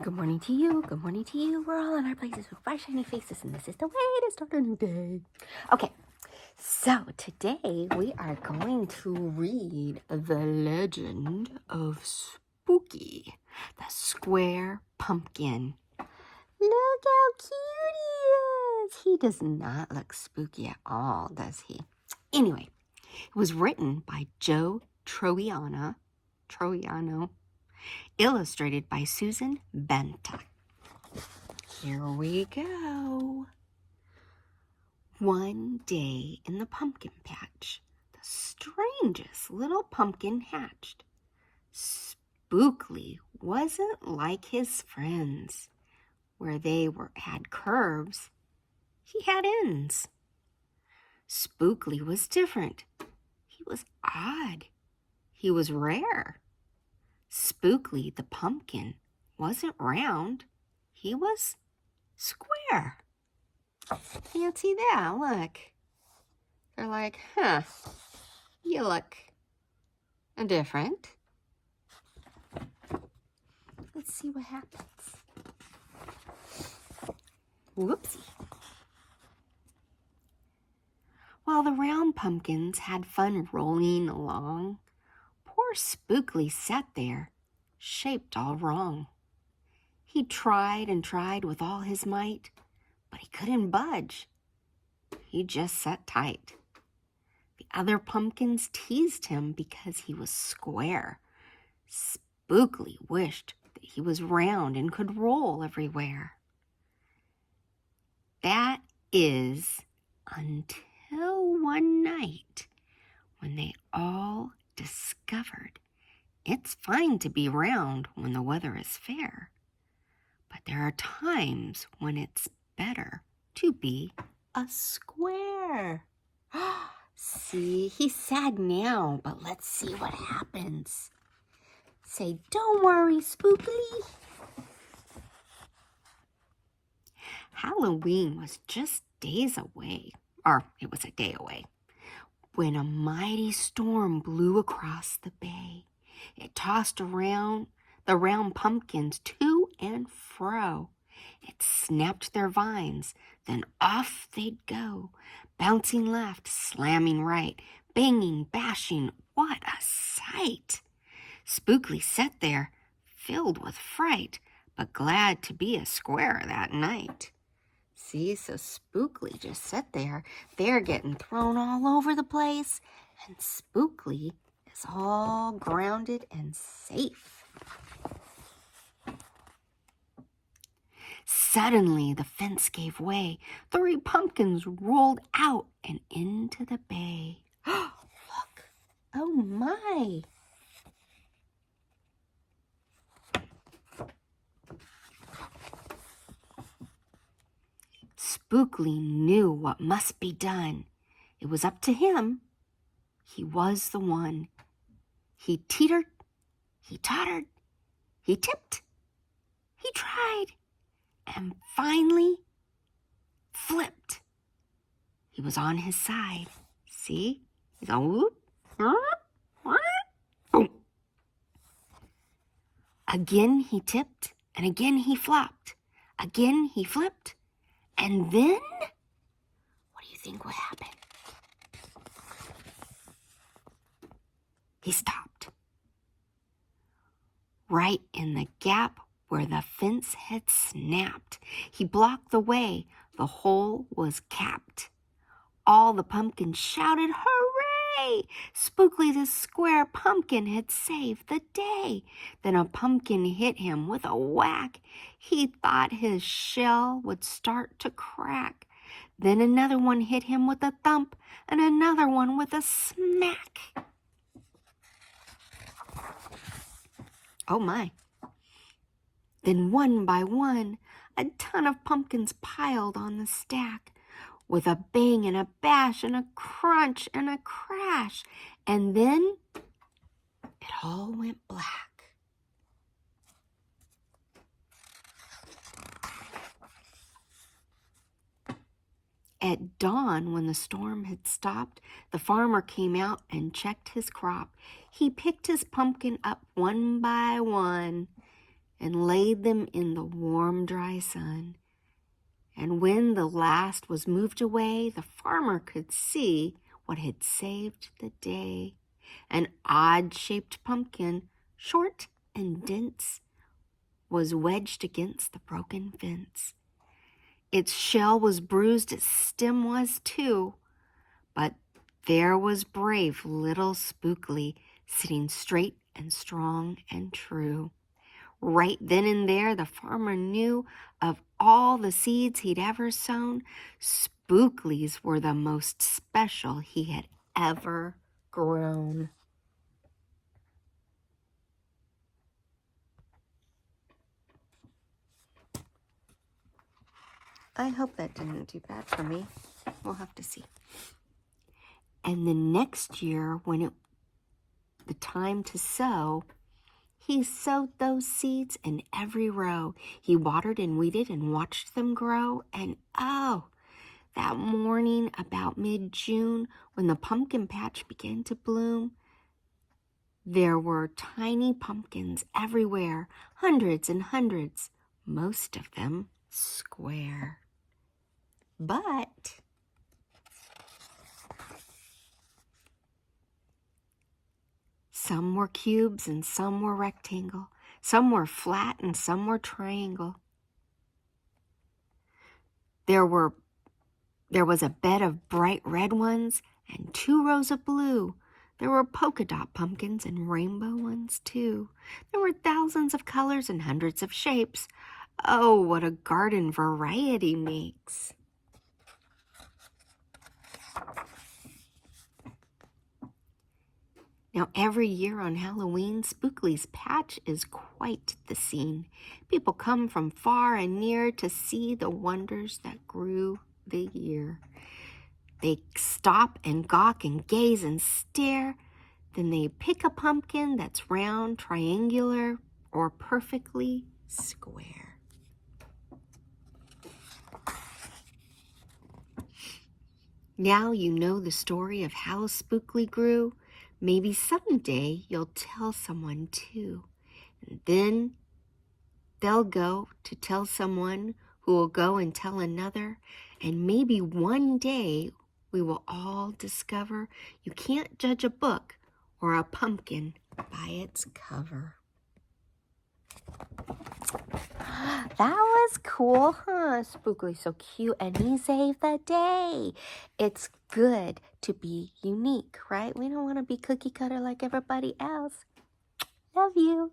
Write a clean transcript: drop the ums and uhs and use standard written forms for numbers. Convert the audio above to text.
Good morning to you. Good morning to you. We're all in our places with bright, shiny faces, and this is the way to start a new day. Okay, so today we are going to read The Legend of Spooky, the Square Pumpkin. Look how cute he is. He does not look spooky at all, does he? Anyway, it was written by Joe Troiano, illustrated by Susan Benta. Here we go. One day in the pumpkin patch, the strangest little pumpkin hatched. Spookley wasn't like his friends. Where they had curves, he had ends. Spookley was different. He was odd. He was rare. Spookley the pumpkin wasn't round. He was square. Can't see that, look. They're like, you look different. Let's see what happens. Whoopsie. While the round pumpkins had fun rolling along, poor Spookley sat there, shaped all wrong. He tried and tried with all his might, but he couldn't budge. He just sat tight. The other pumpkins teased him because he was square. Spookley wished that he was round and could roll everywhere. That is until one night when they all discovered it's fine to be round when the weather is fair, but there are times when it's better to be a square. See, he's sad now, but let's see what happens. Say, don't worry, Spookley. Halloween was just days away, or it was a day away, when a mighty storm blew across the bay. It tossed around the round pumpkins to and fro. It snapped their vines, then off they'd go, bouncing left, slamming right, banging, bashing. What a sight! Spookley sat there, filled with fright, but glad to be a square that night. See, so Spookley just sat there. They're getting thrown all over the place, and Spookley is all grounded and safe. Suddenly, the fence gave way. 3 pumpkins rolled out and into the bay. Look! Oh, my! Spookley knew what must be done. It was up to him. He was the one. He teetered, he tottered, he tipped, he tried, and finally flipped. He was on his side. See? He's all whoop, boom. Again he tipped, and again he flopped. Again he flipped, and then, what do you think would happen? He stopped. Right in the gap where the fence had snapped. He blocked the way. The hole was capped. All the pumpkins shouted, "Hooray!" Spookley the square pumpkin had saved the day. Then a pumpkin hit him with a whack. He thought his shell would start to crack. Then another one hit him with a thump, and another one with a smack. Oh my. Then one by one, a ton of pumpkins piled on the stack. With a bang and a bash and a crunch and a crash. And then it all went black. At dawn, when the storm had stopped, the farmer came out and checked his crop. He picked his pumpkin up one by one. and laid them in the warm, dry sun. And when the last was moved away, the farmer could see what had saved the day. An odd-shaped pumpkin, short and dense, was wedged against the broken fence. Its shell was bruised, its stem was too. But there was brave little Spookley, sitting straight and strong and true. Right then and there, the farmer knew of all the seeds he'd ever sown, Spookley's were the most special he had ever grown. I hope that didn't do bad for me. We'll have to see. And the next year, when the time to sow, he sowed those seeds in every row. He watered and weeded and watched them grow. And oh, that morning about mid-June, when the pumpkin patch began to bloom, there were tiny pumpkins everywhere, hundreds and hundreds, most of them square. But some were cubes and some were rectangle. Some were flat and some were triangle. There was a bed of bright red ones and 2 rows of blue. There were polka dot pumpkins and rainbow ones too. There were thousands of colors and hundreds of shapes. Oh, what a garden variety makes. Now, every year on Halloween, Spookley's patch is quite the scene. People come from far and near to see the wonders that grew the year. They stop and gawk and gaze and stare. Then they pick a pumpkin that's round, triangular, or perfectly square. Now you know the story of how Spookley grew. Maybe someday you'll tell someone too. And then they'll go to tell someone who will go and tell another. And maybe one day we will all discover you can't judge a book or a pumpkin by its cover. That was cool, huh? Spookley's so cute, and he saved the day. It's good to be unique, right? We don't want to be cookie cutter like everybody else. Love you.